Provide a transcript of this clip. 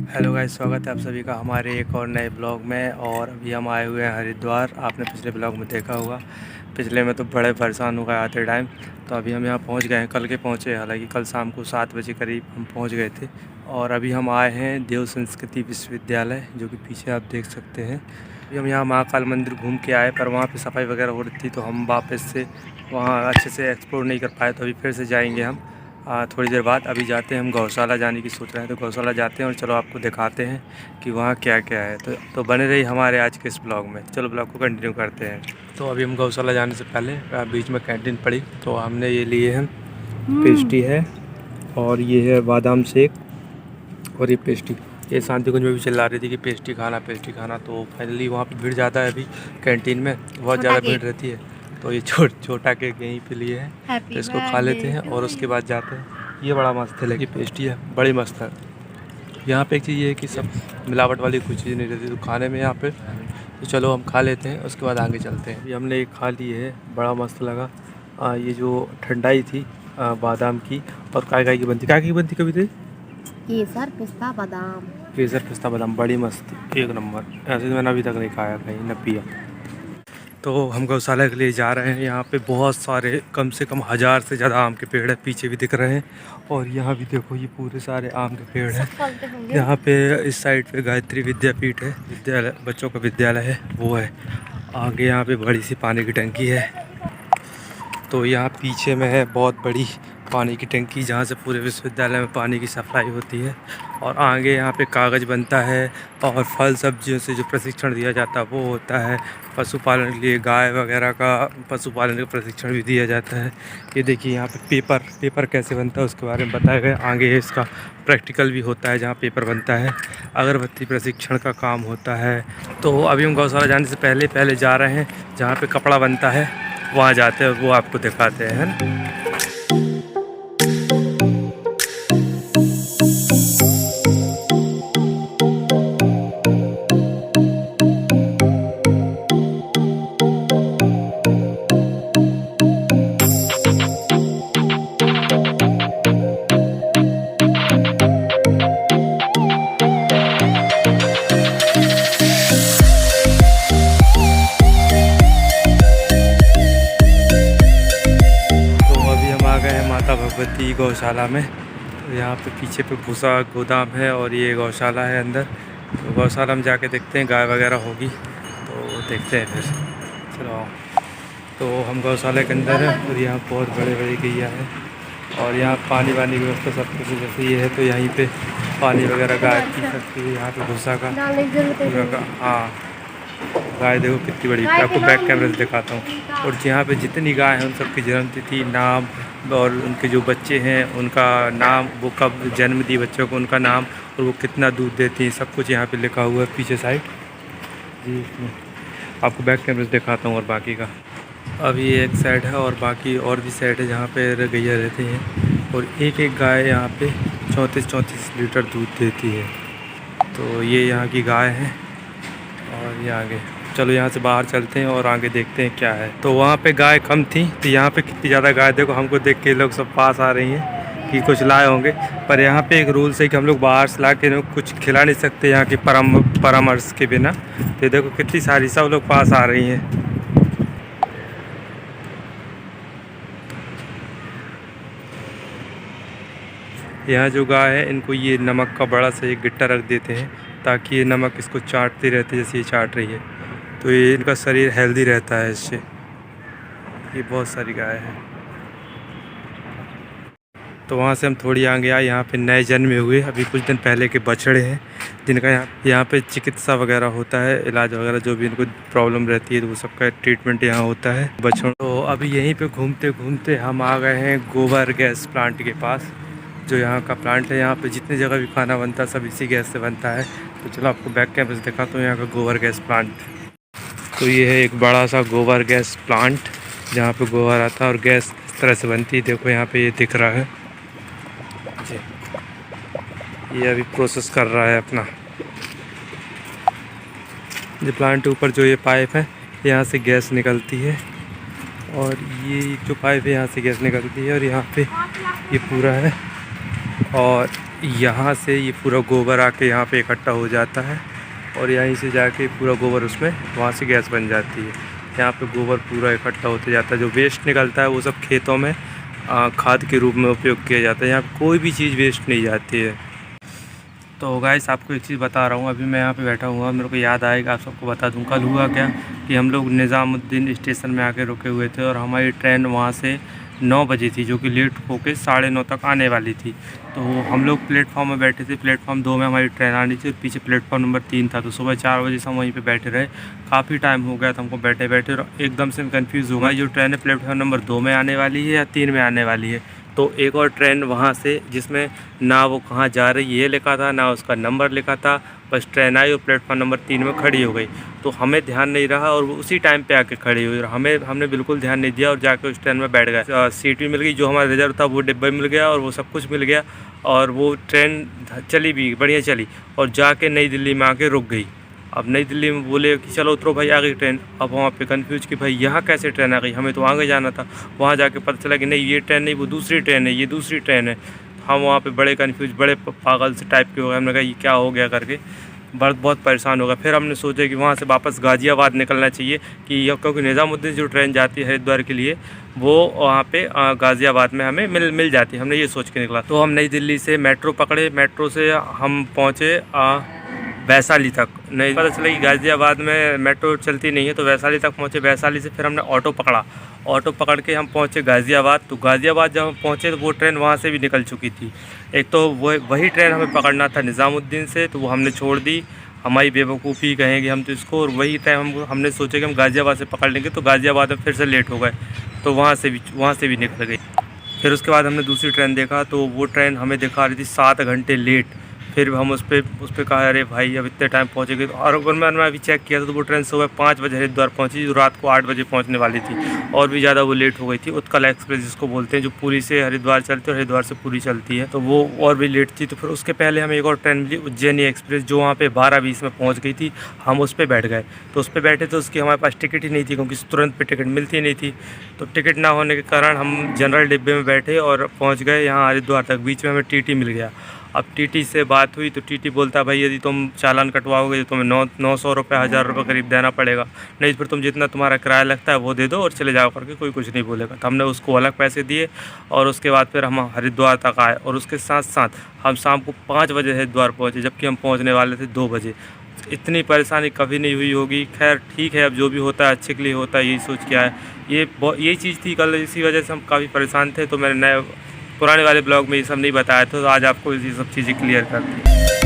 Hello guys, स्वागत है आप सभी का हमारे एक और नए ब्लॉग में। और अभी हम आए हुए हैं हरिद्वार। आपने पिछले ब्लॉग में देखा होगा, पिछले में तो बड़े परेशान हो गए आते टाइम। तो अभी हम यहाँ पहुँच गए हैं, कल के पहुँचे। हालांकि कल शाम को 7 बजे करीब हम पहुँच गए थे। और अभी हम आए हैं देव संस्कृति विश्वविद्यालय, जो कि पीछे आप देख सकते हैं। अभी हम यहाँ महाकाल मंदिर घूम के आए, पर वहाँ पर सफाई वगैरह हो रही थी, तो हम वापस से वहाँ अच्छे से एक्सप्लोर नहीं कर पाए। तो अभी फिर से जाएँगे हम थोड़ी देर बाद। अभी जाते हैं हम गौशाला जाने की सोच रहे हैं, तो गौशाला जाते हैं और चलो आपको दिखाते हैं कि वहाँ क्या क्या है। तो बने रही हमारे आज के इस ब्लॉग में। चलो ब्लॉग को कंटिन्यू करते हैं। तो अभी हम गौशाला जाने से पहले बीच में कैंटीन पड़ी, तो हमने ये लिए हैं, पेस्ट्री है और ये है बादाम शेक और ये पेस्ट्री। ये शांति कुंज में भी चिल्ला रही थी कि पेस्ट्री खाना। तो फाइनली वहाँ पर भीड़ ज़्यादा है, अभी कैंटीन में बहुत ज़्यादा भीड़ रहती है। तो ये छोटा केक यहीं पे लिए हैं, तो इसको खा लेते हैं और उसके बाद जाते हैं। ये बड़ा मस्त है, लेकिन पेस्ट्री है, बड़ी मस्त है। यहाँ पे एक चीज़ ये है कि सब मिलावट वाली कोई चीज़ नहीं रहती तो खाने में यहाँ पे। तो चलो हम खा लेते हैं, उसके बाद आगे चलते हैं। ये हमने एक खा ली है, बड़ा मस्त लगा। ये जो ठंडाई थी बादाम की और काय की बनती, काय की बनती कभी थी केसर पिस्ता बादाम। केसर पिस्ता बादाम, बड़ी मस्त, एक नंबर। ऐसे तो मैंने अभी तक नहीं खाया कहीं, न पिया। तो हम गौशाला के लिए जा रहे हैं। यहाँ पे बहुत सारे, कम से कम 1000 से ज़्यादा आम के पेड़ है, पीछे भी दिख रहे हैं। और यहाँ भी देखो, ये पूरे सारे आम के पेड़ हैं। यहाँ पे इस साइड पे गायत्री विद्यापीठ है, विद्यालय, बच्चों का विद्यालय है, वो है आगे। यहाँ पे बड़ी सी पानी की टंकी है। तो यहाँ पीछे में है बहुत बड़ी पानी की टंकी, जहाँ से पूरे विश्वविद्यालय में पानी की सप्लाई होती है। और आगे यहाँ पे कागज़ बनता है और फल सब्जियों से जो प्रशिक्षण दिया जाता है वो होता है। पशुपालन के लिए गाय वगैरह का पशुपालन का प्रशिक्षण भी दिया जाता है। ये देखिए यहाँ पे पेपर कैसे बनता है उसके बारे में बताया गया। आगे इसका प्रैक्टिकल भी होता है, जहाँ पेपर बनता है। अगरबत्ती प्रशिक्षण का काम होता है। तो अभी हम गौशाला जाने से पहले जा रहे हैं, जहाँ पर कपड़ा बनता है, वहाँ जाते हैं, वो आपको दिखाते हैं, है ना। भगवती गौशाला में। तो यहाँ पे पीछे पे भूसा गोदाम है और ये गौशाला है अंदर। तो गौशाला में जाके देखते हैं, गाय वगैरह होगी तो देखते हैं फिर। चलो, तो हम गौशाला के अंदर है और यहाँ बहुत बड़े बड़े गैया है। और यहाँ पानी वानी की व्यवस्था सब कुछ जैसे ये है, तो यहीं पे पानी वगैरह गाय पी सकती है। यहाँ पे भूसा का हाँ, गाय देखो कितनी बड़ी, आपको बैक कैमरे से दिखाता हूँ। और यहाँ पे जितनी गाय हैं उन सबकी जन्मतिथि, नाम, और उनके जो बच्चे हैं उनका नाम, वो कब जन्म दी बच्चों को, उनका नाम, और वो कितना दूध देती हैं, सब कुछ यहाँ पे लिखा हुआ है पीछे साइड जी। इसमें आपको बैक कैमरे से दिखाता हूँ। और बाकी का अभी एक साइड है और बाकी और भी साइड है जहाँ पे गैया रहती हैं। और एक एक गाय यहाँ पे 34 लीटर दूध देती है। तो ये यहाँ की गाय है। और ये आगे, चलो यहाँ से बाहर चलते हैं और आगे देखते हैं क्या है। तो वहाँ पे गाय कम थी, तो यहाँ पे कितनी ज़्यादा गाय देखो। हमको देख के लोग सब पास आ रही हैं कि कुछ लाए होंगे। पर यहाँ पे एक रूल्स है कि हम लोग बाहर से ला के कुछ खिला नहीं सकते यहाँ के परामर्श के बिना। तो देखो कितनी सारी सब लोग पास आ रही हैं। यहाँ जो गाय है, इनको ये नमक का बड़ा सा एक गिट्टा रख देते हैं, ताकि ये नमक इसको चाटती रहती है जैसे ये चाट रही है। तो ये इनका शरीर हेल्दी रहता है इससे। ये बहुत सारी गाय है। तो वहाँ से हम थोड़ी आगे आए, यहाँ पे नए जन्मे हुए अभी कुछ दिन पहले के बछड़े हैं, जिनका यहाँ पे चिकित्सा वगैरह होता है, इलाज वगैरह जो भी इनको प्रॉब्लम रहती है तो वो सबका ट्रीटमेंट यहाँ होता है बछड़ों। तो अभी यहीं पे घूमते घूमते हम आ गए हैं गोबर गैस प्लांट के पास, जो यहाँ का प्लांट है। यहाँ पे जितनी जगह भी खाना बनता है सब इसी गैस से बनता है। तो चलो आपको बैक कैमरे से दिखाता हूँ यहाँ का गोबर गैस प्लांट। तो ये है एक बड़ा सा गोबर गैस प्लांट, जहाँ पे गोबर आता है और गैस इस तरह से बनती है। देखो यहाँ पे ये दिख रहा है जी, ये अभी प्रोसेस कर रहा है अपना। ये प्लांट के ऊपर जो ये पाइप है, यहाँ से गैस निकलती है। और ये जो पाइप है यहाँ से गैस निकलती है और यहाँ पे ये पूरा है। और यहाँ से ये पूरा गोबर आके यहाँ पे इकट्ठा हो जाता है और यहीं से जाके पूरा गोबर उसमें वहाँ से गैस बन जाती है। यहाँ पे गोबर पूरा इकट्ठा होते जाता है। जो वेस्ट निकलता है वो सब खेतों में खाद के रूप में उपयोग किया जाता है। यहाँ पे कोई भी चीज़ वेस्ट नहीं जाती है। तो गाइस आपको एक चीज़ बता रहा हूँ, अभी मैं यहाँ पे बैठा हुआ, मेरे को याद आएगा आप सबको बता दूँ। कल हुआ क्या कि हम लोग निज़ामुद्दीन स्टेशन में आके रुके हुए थे और हमारी ट्रेन वहाँ से 9 बजे थी, जो कि लेट होके 9:30 तक आने वाली थी। तो हम लोग प्लेटफॉर्म में बैठे थे। प्लेटफॉर्म 2 में हमारी ट्रेन आनी थी और पीछे प्लेटफॉर्म नंबर 3 था। तो सुबह 4 बजे से हम वहीं पे बैठे रहे। काफ़ी टाइम हो गया था हमको बैठे बैठे और एकदम से कन्फ्यूज़ हो गया, जो ट्रेन है प्लेटफॉर्म नंबर 2 में आने वाली है या 3 में आने वाली है। तो एक और ट्रेन वहाँ से, जिसमें ना वो कहाँ जा रही ये लिखा था ना उसका नंबर लिखा था, बस ट्रेन आई और प्लेटफॉर्म नंबर 3 में खड़ी हो गई। तो हमें ध्यान नहीं रहा और वो उसी टाइम पे आके खड़ी हुई और हमने बिल्कुल ध्यान नहीं दिया और जाके उस ट्रेन में बैठ गए। सीट भी मिल गई, जो हमारा रिजर्व था वो डिब्बा मिल गया और वो सब कुछ मिल गया और वो ट्रेन चली भी बढ़िया चली और जाके नई दिल्ली में आके रुक गई। अब नई दिल्ली में बोले कि चलो उतरो भाई, आ गई ट्रेन। अब वहाँ पे कन्फ्यूज कि भाई यहाँ कैसे ट्रेन आ गई, हमें तो आगे जाना था। वहाँ जाके पता चला कि नहीं ये ट्रेन नहीं, वो दूसरी ट्रेन है, ये दूसरी ट्रेन है। हम वहाँ पे बड़े कन्फ्यूज, बड़े पागल से टाइप के हो गए। हमने कहा ये क्या हो गया करके बहुत परेशान हो गया। फिर हमने सोचा कि वहाँ से वापस गाज़ियाबाद निकलना चाहिए कि क्योंकि निज़ामुद्दीन जो ट्रेन जाती है हरिद्वार के लिए वो वहाँ पे गाज़ियाबाद में हमें मिल जाती है। हमने ये सोच के निकला। तो हम नई दिल्ली से मेट्रो पकड़े। मेट्रो से हम पहुँचे वैशाली तक। नहीं पता चला कि गाज़ियाबाद में मेट्रो चलती नहीं है, तो वैशाली तक पहुँचे। वैशाली से फिर हमने ऑटो पकड़ा। ऑटो पकड़ के हम पहुँचे गाज़ियाबाद। तो गाज़ियाबाद जब हम पहुँचे तो वो ट्रेन वहाँ से भी निकल चुकी थी। एक तो वही ट्रेन हमें पकड़ना था निज़ामुद्दीन से, तो वो हमने छोड़ दी। हमारी बेवकूफ़ी कहेंगे हम तो इसको। और वही टाइम हमने सोचा कि हम गाज़ियाबाद से पकड़ लेंगे, तो गाज़ियाबाद में फिर से लेट हो गए, तो वहाँ से भी निकल गई। फिर उसके बाद हमने दूसरी ट्रेन देखा, तो वो ट्रेन हमें दिखा रही थी 7 घंटे लेट। फिर हम उस पर कहा अरे भाई अब इतने टाइम पहुँचेगी। तो और मैंने अभी चेक किया था तो वो ट्रेन सुबह 5 बजे हरिद्वार पहुँची, जो रात को 8 बजे पहुँचने वाली थी। और भी ज़्यादा वो लेट हो गई थी। उत्कल एक्सप्रेस जिसको बोलते हैं, जो पुरी से हरिद्वार चलती है और हरिद्वार से पुरी चलती है, तो वो और भी लेट थी। तो फिर उसके पहले हमें एक और ट्रेन मिली, उज्जैनी एक्सप्रेस, जो वहाँ पे 12:20 में पहुँच गई थी। हम उस पर बैठ गए। तो उस पर बैठे तो उसकी हमारे पास टिकट ही नहीं थी, क्योंकि तुरंत पे टिकट मिलती नहीं थी। तो टिकट ना होने के कारण हम जनरल डिब्बे में बैठे और पहुँच गए यहाँ हरिद्वार तक। बीच में हमें टीटी मिल गया। अब टीटी से बात हुई तो टीटी बोलता भाई यदि तुम चालान कटवाओगे तो तुम्हें 900 रुपये 1000 रुपये करीब देना पड़ेगा, नहीं फिर तुम जितना तुम्हारा किराया लगता है वो दे दो और चले जाओ करके, कोई कुछ नहीं बोलेगा। तो हमने उसको अलग पैसे दिए और उसके बाद फिर हम हरिद्वार तक आए। और उसके साथ साथ हम शाम को 5 बजे हरिद्वार पहुँचे, जबकि हम पहुँचने वाले थे 2 बजे। इतनी परेशानी कभी नहीं हुई होगी। खैर ठीक है, अब जो भी होता है अच्छे के लिए होता है, यही सोच के आए। यही चीज़ थी कल, इसी वजह से हम काफ़ी परेशान थे। तो मैंने पुराने वाले ब्लॉग में ये सब नहीं बताया था, तो आज आपको ये सब चीज़ें क्लियर कर दी।